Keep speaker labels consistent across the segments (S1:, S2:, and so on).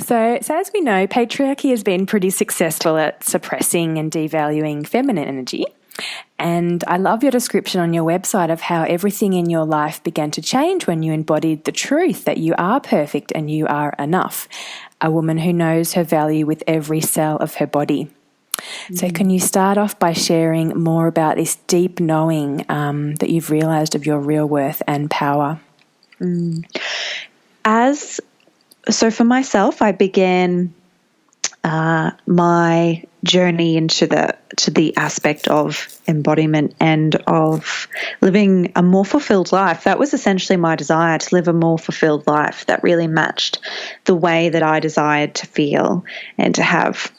S1: So as we know, patriarchy has been pretty successful at suppressing and devaluing feminine energy. And I love your description on your website of how everything in your life began to change when you embodied the truth that you are perfect and you are enough, a woman who knows her value with every cell of her body. So can you start off by sharing more about this deep knowing that you've realised of your real worth and power?
S2: So for myself, I began my journey into the aspect of embodiment and of living a more fulfilled life. That was essentially my desire, to live a more fulfilled life that really matched the way that I desired to feel and to have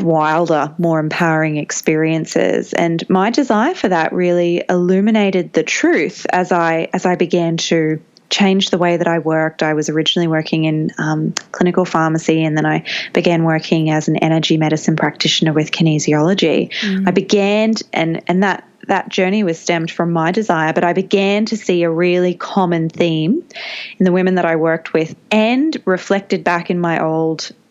S2: wilder, more empowering experiences. And my desire for that really illuminated the truth as I began to change the way that I worked. I was originally working in clinical pharmacy, and then I began working as an energy medicine practitioner with kinesiology. I began, and that journey was stemmed from my desire, but I began to see a really common theme in the women that I worked with and reflected back in my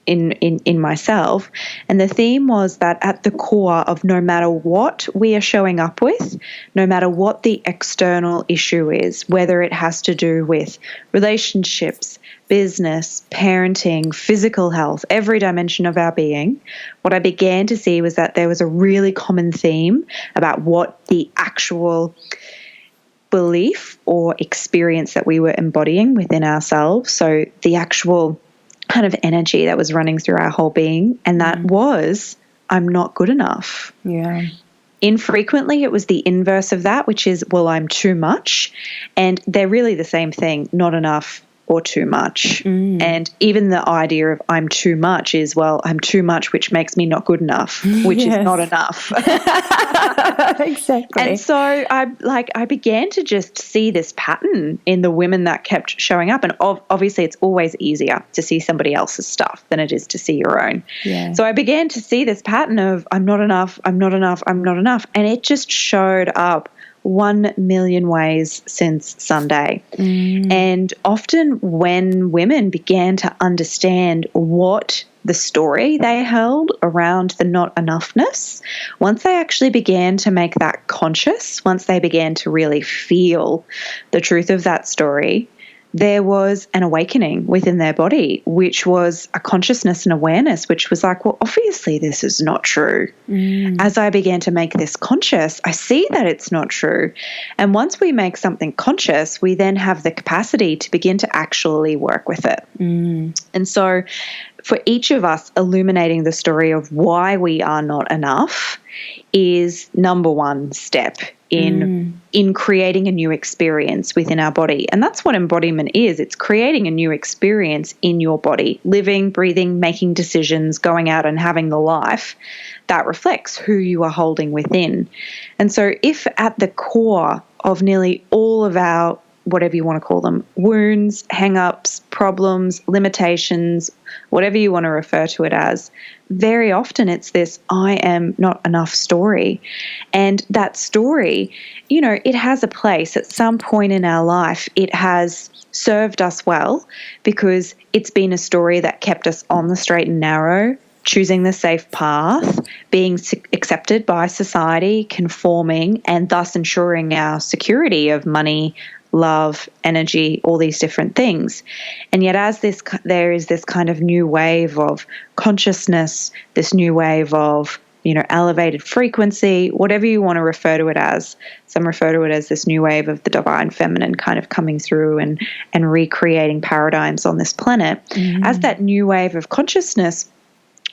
S2: in myself. And the theme was that at the core of no matter what we are showing up with, no matter what the external issue is, whether it has to do with relationships, business, parenting, physical health, every dimension of our being, what I began to see was that there was a really common theme about what the actual belief or experience that we were embodying within ourselves. So the actual kind of energy that was running through our whole being, and that was, I'm not good enough.
S1: Yeah.
S2: Infrequently, it was the inverse of that, which is, well, I'm too much. And they're really the same thing, not enough or too much. And even the idea of I'm too much is, well, I'm too much, which makes me not good enough, which is not enough.
S1: Exactly.
S2: And so I began to just see this pattern in the women that kept showing up. And obviously it's always easier to see somebody else's stuff than it is to see your own.
S1: Yeah.
S2: So I began to see this pattern of I'm not enough, I'm not enough, I'm not enough. And it just showed up 1 million ways since Sunday. And often when women began to understand what the story they held around the not enoughness, once they actually began to make that conscious, once they began to really feel the truth of that story, there was an awakening within their body, which was a consciousness and awareness, which was like, well, obviously this is not true. As I began to make this conscious, I see that it's not true. And once we make something conscious, we then have the capacity to begin to actually work with it. And so for each of us, illuminating the story of why we are not enough is number one step in creating a new experience within our body. And that's what embodiment is. It's creating a new experience in your body, living, breathing, making decisions, going out and having the life that reflects who you are holding within. And so if at the core of nearly all of our, whatever you want to call them, wounds, hang-ups, problems, limitations, whatever you want to refer to it as, very often it's this I am not enough story. And that story, it has a place at some point in our life. It has served us well because it's been a story that kept us on the straight and narrow, choosing the safe path, being accepted by society, conforming, and thus ensuring our security of money, love, energy, all these different things. And yet there is this kind of new wave of consciousness, this new wave of, elevated frequency, whatever you want to refer to it as. Some refer to it as this new wave of the divine feminine kind of coming through and recreating paradigms on this planet. As that new wave of consciousness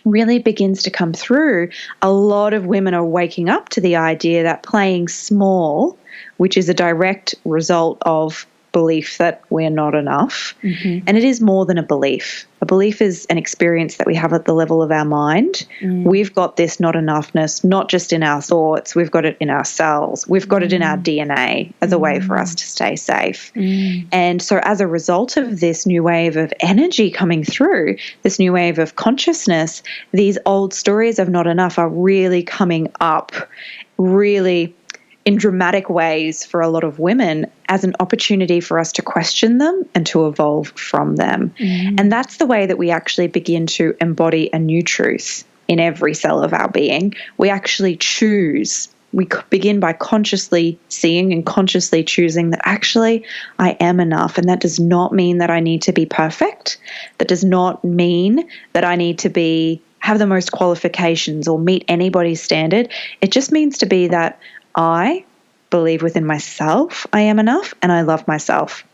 S2: really begins to come through, a lot of women are waking up to the idea that playing small, which is a direct result of belief that we're not enough. And it is more than a belief. A belief is an experience that we have at the level of our mind. We've got this not enoughness, not just in our thoughts. We've got it in our cells. We've got it in our DNA as a way for us to stay safe. And so as a result of this new wave of energy coming through, this new wave of consciousness, these old stories of not enough are really coming up, really in dramatic ways for a lot of women as an opportunity for us to question them and to evolve from them. And that's the way that we actually begin to embody a new truth in every cell of our being. We actually choose. We begin by consciously seeing and consciously choosing that actually I am enough. And that does not mean that I need to be perfect. That does not mean that I need to have the most qualifications or meet anybody's standard. It just means to be that I believe within myself I am enough and I love myself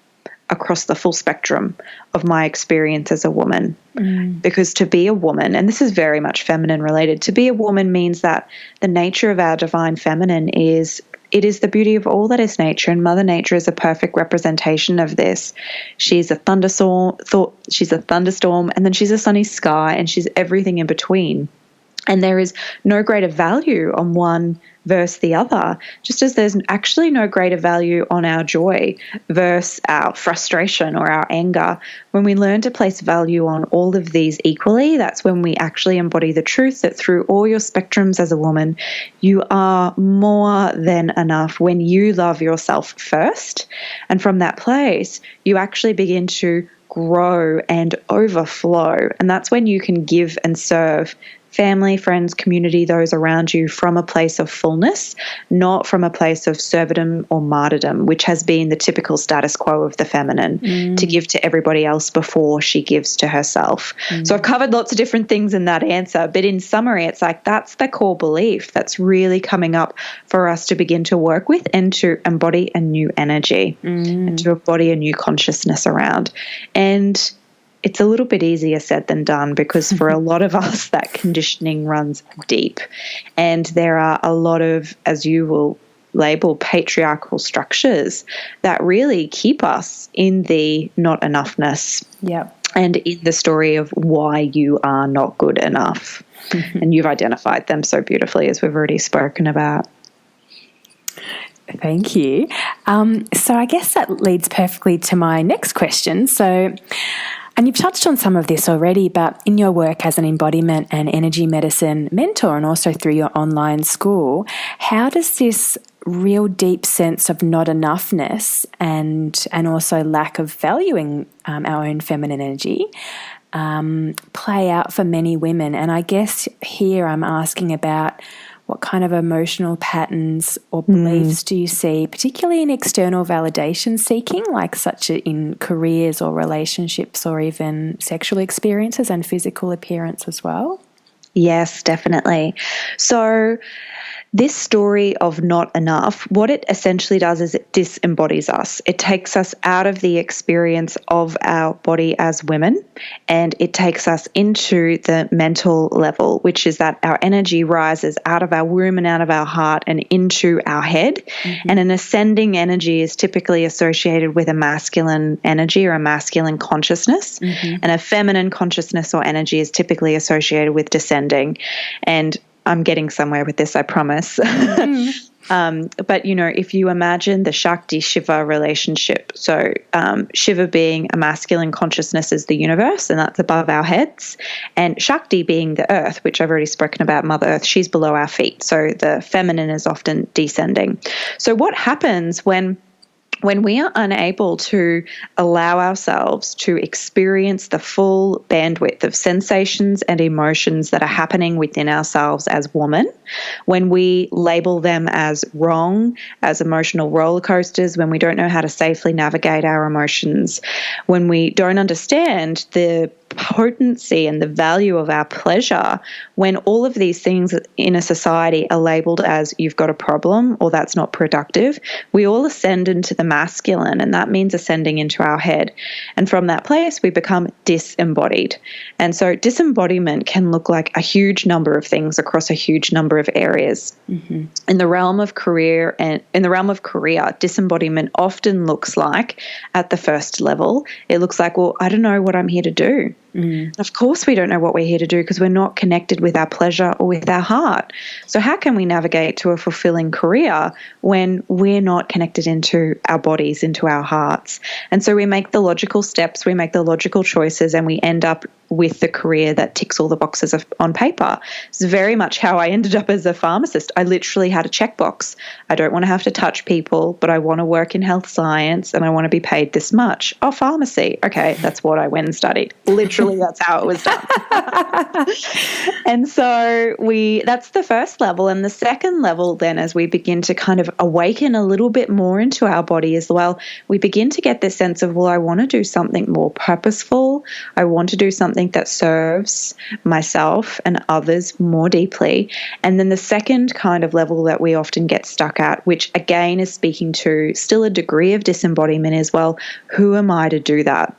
S2: across the full spectrum of my experience as a woman. Because to be a woman, and this is very much feminine related, to be a woman means that the nature of our divine feminine is the beauty of all that is nature, and Mother Nature is a perfect representation of this. She's a thunderstorm, and then she's a sunny sky, and she's everything in between. And there is no greater value on one versus the other, just as there's actually no greater value on our joy versus our frustration or our anger. When we learn to place value on all of these equally, that's when we actually embody the truth that through all your spectrums as a woman, you are more than enough when you love yourself first. And from that place, you actually begin to grow and overflow. And that's when you can give and serve family, friends, community, those around you from a place of fullness, not from a place of servidom or martyrdom, which has been the typical status quo of the feminine, to give to everybody else before she gives to herself. So I've covered lots of different things in that answer, but in summary, it's like that's the core belief that's really coming up for us to begin to work with and to embody a new energy and to embody a new consciousness around. And it's a little bit easier said than done because for a lot of us, that conditioning runs deep. And there are a lot of, as you will label, patriarchal structures that really keep us in the not enoughness. And in the story of why you are not good enough. And you've identified them so beautifully, as we've already spoken about.
S1: Thank you. So I guess that leads perfectly to my next question. And you've touched on some of this already, but in your work as an embodiment and energy medicine mentor and also through your online school, how does this real deep sense of not enoughness and also lack of valuing our own feminine energy play out for many women? And I guess here I'm asking about what kind of emotional patterns or beliefs do you see, particularly in external validation seeking, like such in careers or relationships or even sexual experiences and physical appearance as well?
S2: Yes, definitely. So this story of not enough, what it essentially does is it disembodies us. It takes us out of the experience of our body as women, and it takes us into the mental level, which is that our energy rises out of our womb and out of our heart and into our head. And an ascending energy is typically associated with a masculine energy or a masculine consciousness, and a feminine consciousness or energy is typically associated with descending. And I'm getting somewhere with this, I promise. But, you know, if you imagine the Shakti-Shiva relationship, so Shiva being a masculine consciousness is the universe, and that's above our heads, and Shakti being the earth, which I've already spoken about, Mother Earth, she's below our feet. So the feminine is often descending. So what happens when we are unable to allow ourselves to experience the full bandwidth of sensations and emotions that are happening within ourselves as women, when we label them as wrong, as emotional roller coasters, when we don't know how to safely navigate our emotions, when we don't understand the potency and the value of our pleasure, when all of these things in a society are labeled as you've got a problem or that's not productive, we all ascend into the masculine, and that means ascending into our head. And from that place, we become disembodied. And so disembodiment can look like a huge number of things across a huge number of areas. In the realm of career and in the realm of career, disembodiment often looks like, at the first level, it looks like, well, I don't know what I'm here to do. Of course we don't know what we're here to do because we're not connected with our pleasure or with our heart. So how can we navigate to a fulfilling career when we're not connected into our bodies, into our hearts? And so we make the logical steps, we make the logical choices, and we end up with the career that ticks all the boxes on paper. It's very much how I ended up as a pharmacist. I literally had a checkbox. I don't want to have to touch people, but I want to work in health science and I want to be paid this much. Oh, pharmacy. Okay, that's what I went and studied. Literally, that's how it was done. And so that's the first level. And the second level then, as we begin to kind of awaken a little bit more into our body as well, we begin to get this sense of, well, I want to do something more purposeful. I want to do something that serves myself and others more deeply. And then the second kind of level that we often get stuck at, which again is speaking to still a degree of disembodiment, is, well, who am I to do that?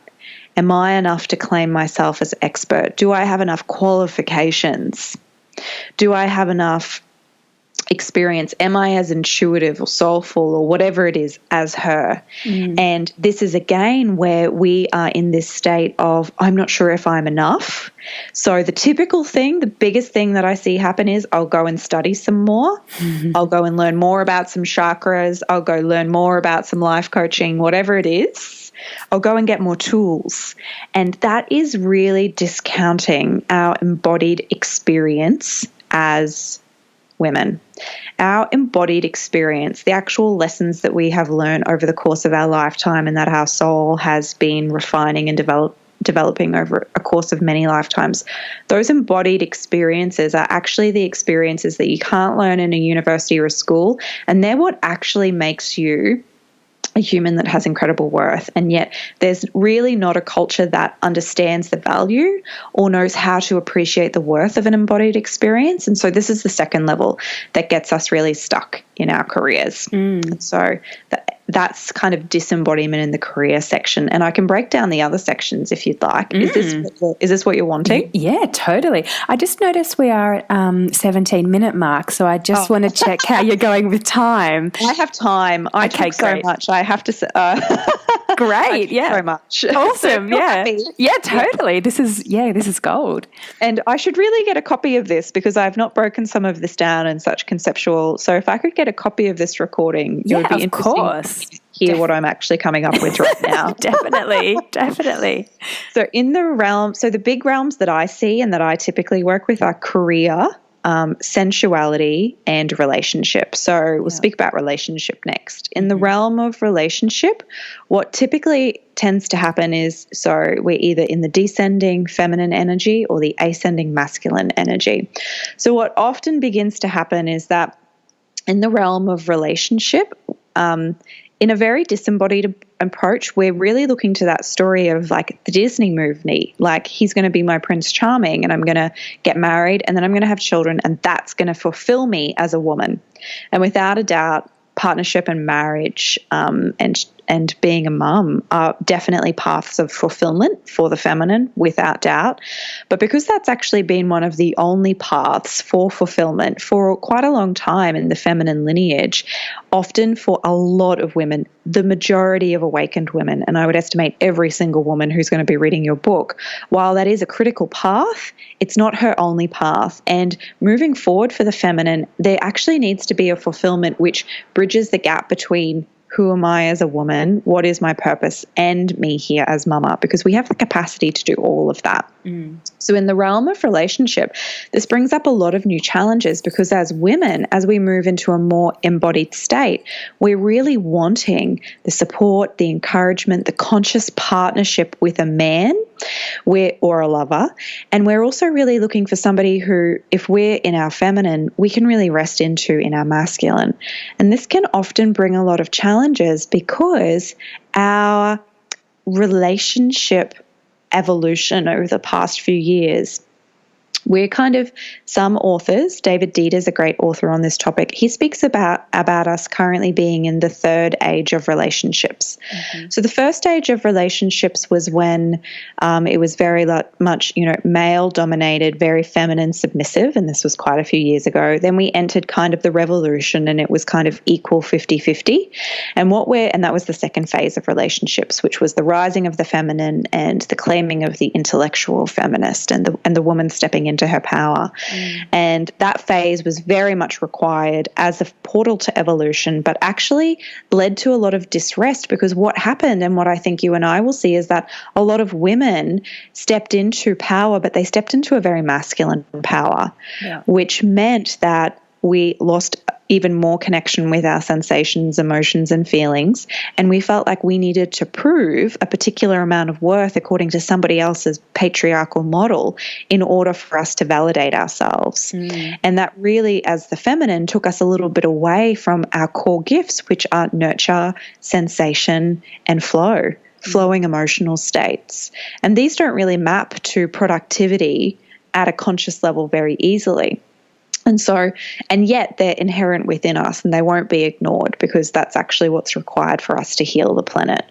S2: Am I enough to claim myself as expert? Do I have enough qualifications? Do I have enough experience? Am I as intuitive or soulful or whatever it is as her? And this is again where we are in this state of, I'm not sure if I'm enough. So the typical thing, the biggest thing that I see happen is I'll go and study some more. I'll go and learn more about some chakras. I'll go learn more about some life coaching, whatever it is. I'll go and get more tools. And that is really discounting our embodied experience as women. Our embodied experience, the actual lessons that we have learned over the course of our lifetime and that our soul has been refining and developing over a course of many lifetimes, those embodied experiences are actually the experiences that you can't learn in a university or a school, and they're what actually makes you a human that has incredible worth. And yet there's really not a culture that understands the value or knows how to appreciate the worth of an embodied experience. And so this is the second level that gets us really stuck in our careers. And so that's kind of disembodiment in the career section. And I can break down the other sections if you'd like. Is this what you're wanting?
S1: Yeah, totally. I just noticed we are at 17-minute mark, so I just want to check how you're going with time.
S2: I have time. I talk so much. I have to say.
S1: Great. Yeah.
S2: So much.
S1: Awesome. Yeah. Yeah, totally. This is gold.
S2: And I should really get a copy of this because I've not broken some of this down in such conceptual. So if I could get a copy of this recording, it would be interesting.
S1: Course.
S2: To hear what I'm actually coming up with right now.
S1: Definitely.
S2: So in the realm, so the big realms that I see and that I typically work with are career, sensuality, and relationship. So we'll speak about relationship next. In the realm of relationship, what typically tends to happen is, so we're either in the descending feminine energy or the ascending masculine energy. So what often begins to happen is that in the realm of relationship, in a very disembodied approach, we're really looking to that story of like the Disney movie, like he's going to be my Prince Charming and I'm going to get married and then I'm going to have children and that's going to fulfill me as a woman. And without a doubt, partnership and marriage and being a mum are definitely paths of fulfillment for the feminine, without doubt. But because that's actually been one of the only paths for fulfillment for quite a long time in the feminine lineage, often for a lot of women, the majority of awakened women, and I would estimate every single woman who's going to be reading your book, while that is a critical path, it's not her only path. And moving forward for the feminine, there actually needs to be a fulfillment which bridges the gap between who am I as a woman, what is my purpose, and me here as mama, because we have the capacity to do all of that. So in the realm of relationship, this brings up a lot of new challenges because as women, as we move into a more embodied state, we're really wanting the support, the encouragement, the conscious partnership with a man or a lover. And we're also really looking for somebody who, if we're in our feminine, we can really rest into in our masculine. And this can often bring a lot of challenges because our relationship evolution over the past few years, we're kind of, some authors, David Dieter's a great author on this topic, he speaks about us currently being in the third age of relationships. So the first stage of relationships was when it was very much, male dominated, very feminine, submissive, and this was quite a few years ago. Then we entered kind of the revolution and it was kind of equal 50-50. And that was the second phase of relationships, which was the rising of the feminine and the claiming of the intellectual feminist and the woman stepping in into her power. And that phase was very much required as a portal to evolution, but actually led to a lot of disrest, because what happened, and what I think you and I will see, is that a lot of women stepped into power, but they stepped into a very masculine power, which meant that we lost even more connection with our sensations, emotions, and feelings. And we felt like we needed to prove a particular amount of worth according to somebody else's patriarchal model in order for us to validate ourselves. And that really, as the feminine, took us a little bit away from our core gifts, which are nurture, sensation, and flowing emotional states. And these don't really map to productivity at a conscious level very easily. And yet they're inherent within us, and they won't be ignored, because that's actually what's required for us to heal the planet,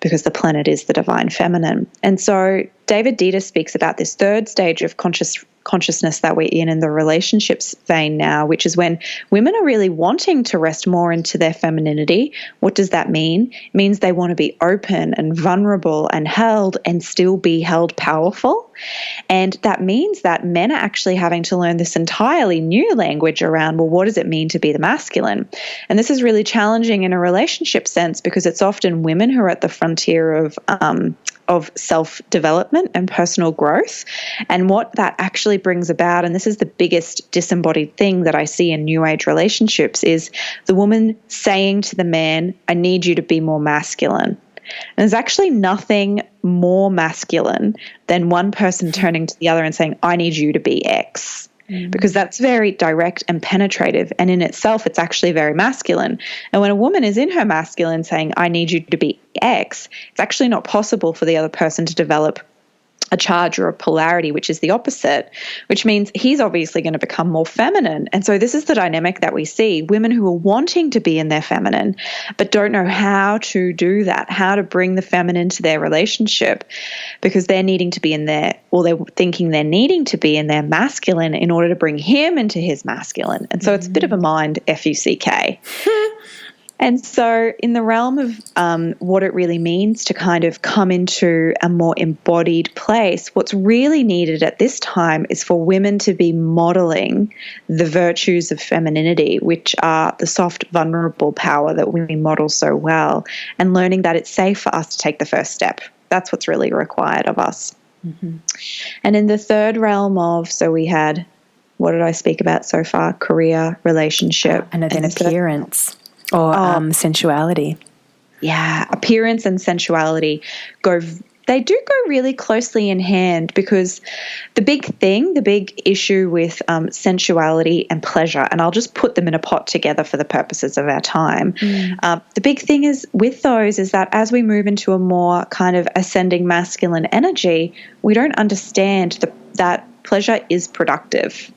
S2: because the planet is the divine feminine. And so David Dieter speaks about this third stage of consciousness that we're in the relationships vein now, which is when women are really wanting to rest more into their femininity. What does that mean? It means they want to be open and vulnerable and held, and still be held powerful. And that means that men are actually having to learn this entirely new language around, well, what does it mean to be the masculine? And this is really challenging in a relationship sense, because it's often women who are at the frontier of self-development and personal growth. And what that actually brings about, and this is the biggest disembodied thing that I see in New Age relationships, is the woman saying to the man, I need you to be more masculine. And there's actually nothing more masculine than one person turning to the other and saying, I need you to be X. Because that's very direct and penetrative, and in itself it's actually very masculine. And when a woman is in her masculine saying, I need you to be X, it's actually not possible for the other person to develop a charge or a polarity, which is the opposite, which means he's obviously going to become more feminine. And so this is the dynamic that we see: women who are wanting to be in their feminine but don't know how to do that, how to bring the feminine to their relationship, because they're needing to be in their, or they're thinking they're needing to be in their masculine in order to bring him into his masculine. And so it's a bit of a mind F-U-C-K. And so in the realm of what it really means to kind of come into a more embodied place, what's really needed at this time is for women to be modeling the virtues of femininity, which are the soft, vulnerable power that we model so well, and learning that it's safe for us to take the first step. That's what's really required of us. And in the third realm of, so we had, what did I speak about so far? Career, relationship.
S1: And then appearance. Or sensuality.
S2: Yeah, appearance and sensuality they do go really closely in hand, because the big issue with sensuality and pleasure, and I'll just put them in a pot together for the purposes of our time. The big thing is with those is that as we move into a more kind of ascending masculine energy, we don't understand that pleasure is productive.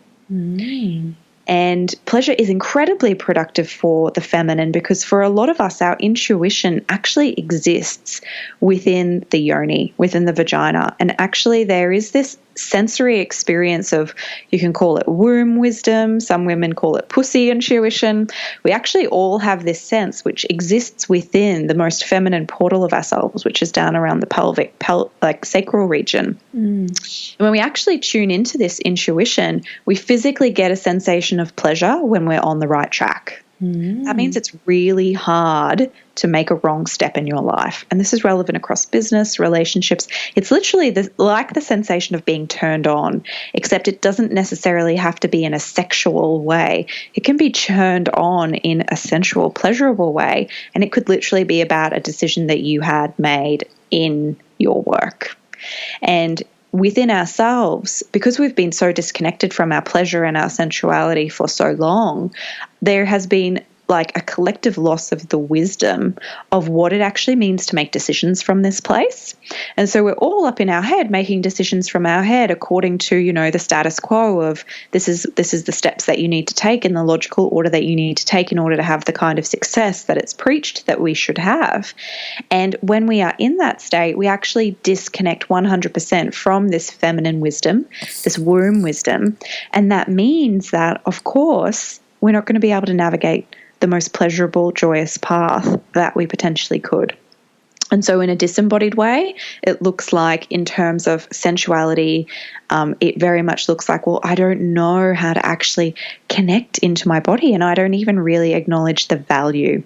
S2: And pleasure is incredibly productive for the feminine, because for a lot of us, our intuition actually exists within the yoni, within the vagina. And actually there is this sensory experience of, you can call it womb wisdom, some women call it pussy intuition. We actually all have this sense which exists within the most feminine portal of ourselves, which is down around the pelvic, sacral region. And when we actually tune into this intuition, we physically get a sensation of pleasure when we're on the right track. That means it's really hard to make a wrong step in your life. And this is relevant across business, relationships. It's literally like the sensation of being turned on, except it doesn't necessarily have to be in a sexual way. It can be turned on in a sensual, pleasurable way. And it could literally be about a decision that you had made in your work. And within ourselves, because we've been so disconnected from our pleasure and our sensuality for so long, there has been like a collective loss of the wisdom of what it actually means to make decisions from this place. And so we're all up in our head making decisions from our head according to, the status quo of this is the steps that you need to take in the logical order that you need to take in order to have the kind of success that it's preached that we should have. And when we are in that state, we actually disconnect 100% from this feminine wisdom, this womb wisdom. And that means that, of course, we're not going to be able to navigate the most pleasurable, joyous path that we potentially could. And so in a disembodied way, it looks like, in terms of sensuality, it very much looks like, well, I don't know how to actually connect into my body, and I don't even really acknowledge the value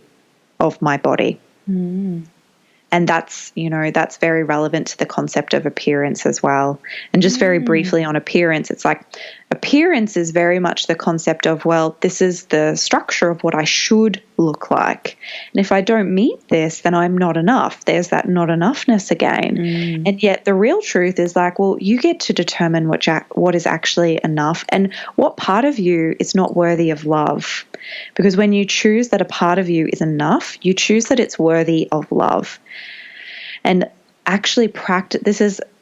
S2: of my body. And that's, that's very relevant to the concept of appearance as well. And just very briefly on appearance, it's like appearance is very much the concept of, well, this is the structure of what I should look like. And if I don't meet this, then I'm not enough. There's that not enoughness again. And yet the real truth is like, well, you get to determine what is actually enough and what part of you is not worthy of love. Because when you choose that a part of you is enough, you choose that it's worthy of love. And actually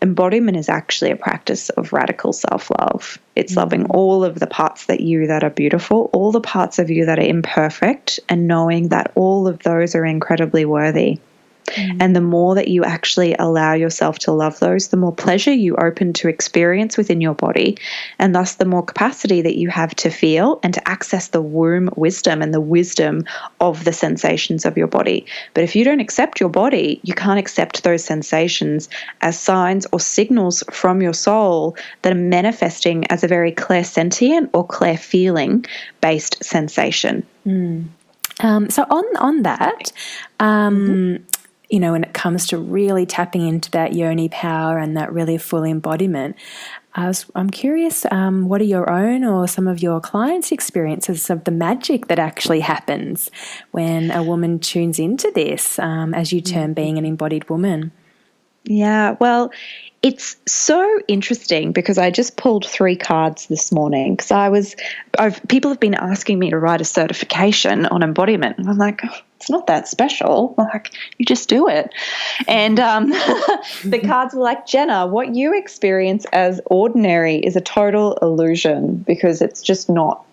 S2: embodiment is actually a practice of radical self-love. It's loving all of the parts that are beautiful, all the parts of you that are imperfect, and knowing that all of those are incredibly worthy. And the more that you actually allow yourself to love those, the more pleasure you open to experience within your body, and thus the more capacity that you have to feel and to access the womb wisdom and the wisdom of the sensations of your body. But if you don't accept your body, you can't accept those sensations as signs or signals from your soul that are manifesting as a very clairsentient or clair-feeling based sensation.
S1: So on that, when it comes to really tapping into that yoni power and that really full embodiment, I'm curious, what are your own or some of your clients' experiences of the magic that actually happens when a woman tunes into this, as you term being an embodied woman?
S2: Yeah, well, it's so interesting because I just pulled 3 cards this morning because people have been asking me to write a certification on embodiment, and I'm like, it's not that special. Like, you just do it. And the cards were like, Jenna, what you experience as ordinary is a total illusion because it's just not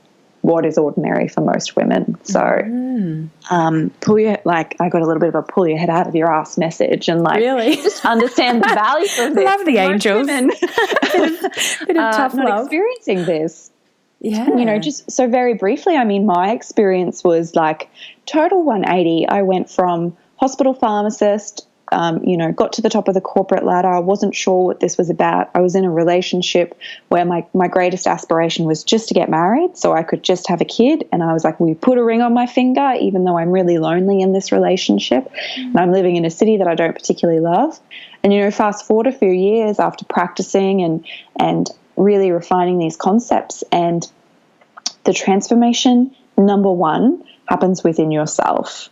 S2: what is ordinary for most women. So I got a little bit of a pull your head out of your ass message and
S1: really
S2: just understand the value of this.
S1: Love the angels. Bit of tough
S2: not
S1: love.
S2: Experiencing this.
S1: Yeah.
S2: And, just so very briefly, I mean, my experience was like total 180. I went from hospital pharmacist, got to the top of the corporate ladder. I wasn't sure what this was about. I was in a relationship where my greatest aspiration was just to get married so I could just have a kid. And I was like, will you put a ring on my finger, even though I'm really lonely in this relationship and I'm living in a city that I don't particularly love. And, fast forward a few years after practicing and really refining these concepts, and the transformation, number one, happens within yourself,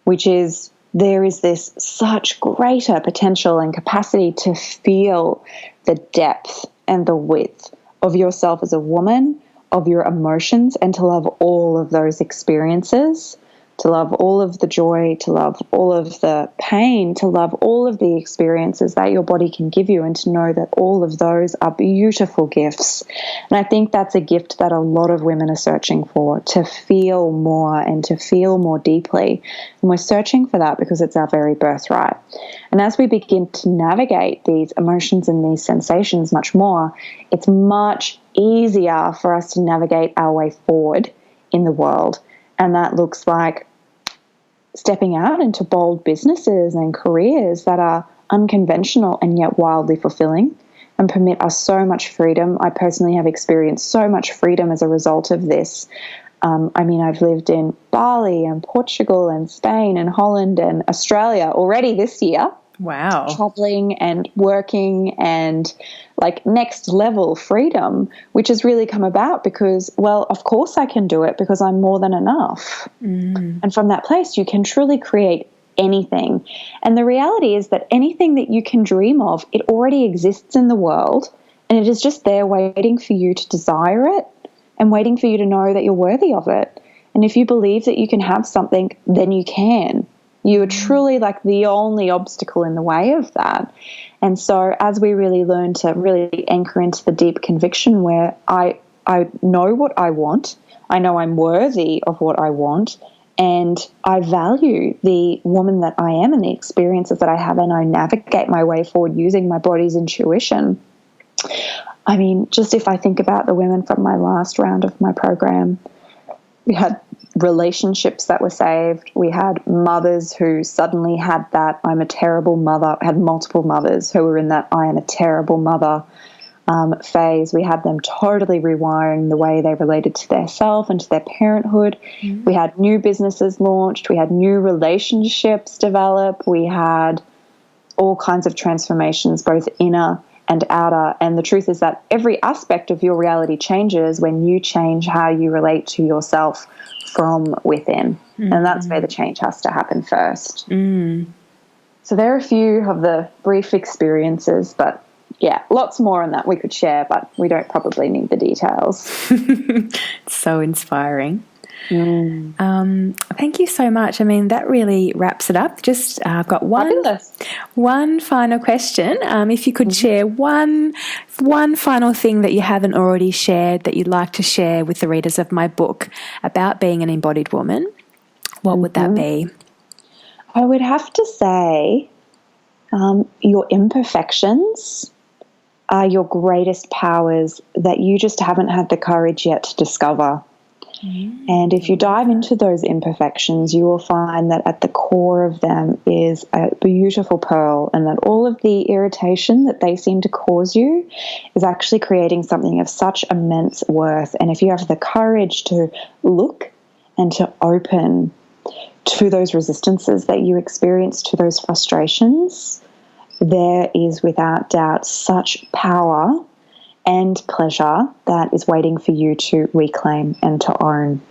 S2: which is there is this such greater potential and capacity to feel the depth and the width of yourself as a woman, of your emotions, and to love all of those experiences, to love all of the joy, to love all of the pain, to love all of the experiences that your body can give you, and to know that all of those are beautiful gifts. And I think that's a gift that a lot of women are searching for, to feel more and to feel more deeply. And we're searching for that because it's our very birthright. And as we begin to navigate these emotions and these sensations much more, it's much easier for us to navigate our way forward in the world. And that looks like stepping out into bold businesses and careers that are unconventional and yet wildly fulfilling and permit us so much freedom. I personally have experienced so much freedom as a result of this. I've lived in Bali and Portugal and Spain and Holland and Australia already this year.
S1: Wow.
S2: Traveling and working and like next level freedom, which has really come about because, well, of course I can do it because I'm more than enough. And from that place, you can truly create anything. And the reality is that anything that you can dream of, it already exists in the world, and it is just there waiting for you to desire it and waiting for you to know that you're worthy of it. And if you believe that you can have something, then you can. You are truly like the only obstacle in the way of that. And so as we really learn to really anchor into the deep conviction where I know what I want, I know I'm worthy of what I want, and I value the woman that I am and the experiences that I have, and I navigate my way forward using my body's intuition. I mean, just if I think about the women from my last round of my program, we had relationships that were saved. We had mothers who suddenly had that I'm a terrible mother, had multiple mothers who were in that I am a terrible mother phase. We had them totally rewiring the way they related to their self and to their parenthood. We had new businesses launched. We had new relationships develop. We had all kinds of transformations, both inner and outer. And the truth is that every aspect of your reality changes when you change how you relate to yourself from within. And that's where the change has to happen first. So there are a few of the brief experiences, but yeah, lots more on that we could share, but we don't probably need the details.
S1: So inspiring. Thank you so much. I mean, that really wraps it up. Just I've got one final question. If you could share one final thing that you haven't already shared that you'd like to share with the readers of my book about being an embodied woman, what would that be?
S2: I would have to say your imperfections are your greatest powers that you just haven't had the courage yet to discover. And if you dive into those imperfections, you will find that at the core of them is a beautiful pearl, and that all of the irritation that they seem to cause you is actually creating something of such immense worth. And if you have the courage to look and to open to those resistances that you experience, to those frustrations, there is without doubt such power and pleasure that is waiting for you to reclaim and to own.